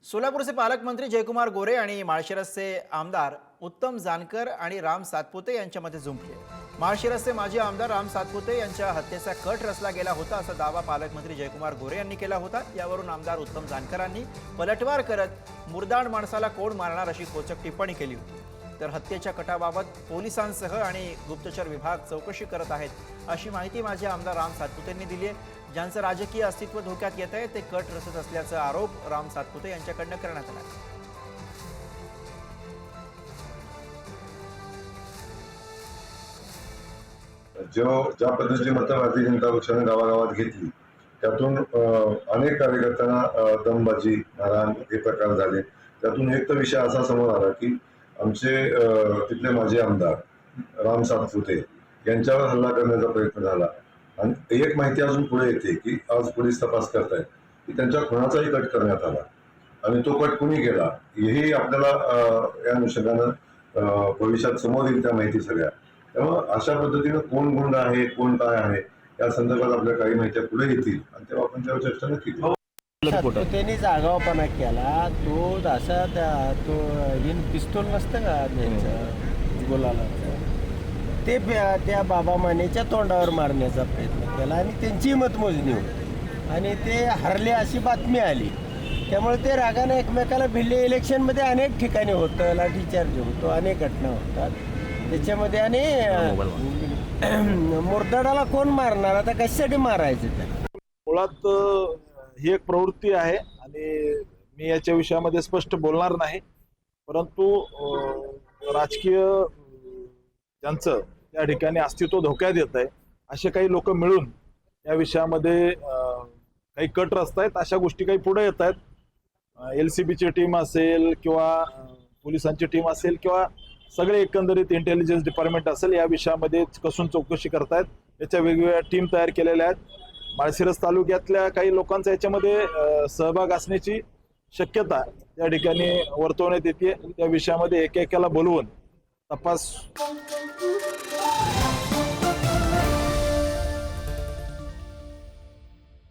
सोलापूरचे पालकमंत्री जयकुमार गोरे आणि माळशिरसचे आमदार उत्तम जानकर आणि राम सातपुते यांच्यामध्ये झुंपले। माळशिरसचे माजी आमदार राम सातपुते यांच्या हत्येचा कट रचला गेला होता असा दावा पालकमंत्री जयकुमार गोरे यांनी केला होता। यावरून आमदार उत्तम जानकरांनी पलटवार करत मुर्दाड माणसाला कोण मारणार अशी खोचक टिप्पणी केली होती। तर हत्येच्या कटाबाबत पोलिसांसह आणि गुप्तचर विभाग चौकशी करत आहेत अशी माहिती माजी आमदार राम सातपुतेंनी दिली आहे। ज्यांचं राजकीय अस्तित्व धोक्यात येत आहे ते कट रचत असल्याचा आरोप राम सातपुते यांच्याकडून करण्यात आला। ज्या पद्धतीची मतं भारतीय जनता पक्षाने गावागावात घेतली त्यातून अनेक कार्यकर्त्यांना दमबाजी मारहाण हे प्रकार झाले। त्यातून एक तर विषय असा समोर आला की आमचे तिथले माजी आमदार राम सातपुते यांच्यावर हल्ला करण्याचा प्रयत्न झाला आणि एक माहिती अजून पुढे येते की आज पोलीस तपास करतायत की त्यांच्या खुनाचाही कट करण्यात आला आणि तो कट कुणी केला हेही आपल्याला या अनुषंगानं भविष्यात समोर येईल त्या माहिती सगळ्या। त्यामुळे अशा पद्धतीनं कोण गुंड आहे कोण काय आहे या संदर्भात आपल्या काही माहिती पुढे येतील आणि तेव्हा आपण त्यावर चर्चा नक्की करू। त्यांनी जागावपणा केला तो असा तो पिस्तूल नसतं का त्यांचं गुलालाचं ते त्या बाबा मानेच्या तोंडावर मारण्याचा प्रयत्न केला आणि त्यांची मतमोजणी होती आणि ते हरले अशी बातमी आली। त्यामुळे ते रागाने एकमेकाला भिडले। इलेक्शनमध्ये अनेक ठिकाणी होतं, लाठीचार्ज होतो, अनेक घटना होतात त्याच्यामध्ये। आणि मुर्दाडाला कोण मारणार, आता कशासाठी मारायचं त्याला? मुळात ही एक प्रवृत्ती आहे आणि मी याच्या विषयामध्ये स्पष्ट बोलणार नाही, परंतु राजकीय ज्यांचं त्या ठिकाणी अस्तित्व धोक्यात येत आहे असे काही लोक मिळून या विषयामध्ये काही कट रचतायत, अशा गोष्टी काही पुढे येत आहेत। LCBची टीम असेल किंवा पोलिसांची टीम असेल किंवा सगळे एकंदरीत इंटेलिजन्स डिपार्टमेंट असेल या विषयामध्ये कसून चौकशी करतायत। याच्या वेगवेगळ्या टीम तयार केलेल्या आहेत। माळशिरस तालुक्यातल्या काही लोकांचा याच्यामध्ये सहभाग असण्याची शक्यता या ठिकाणी वर्तवण्यात येते। त्या विषयामध्ये एकेकाला बोलवून तपास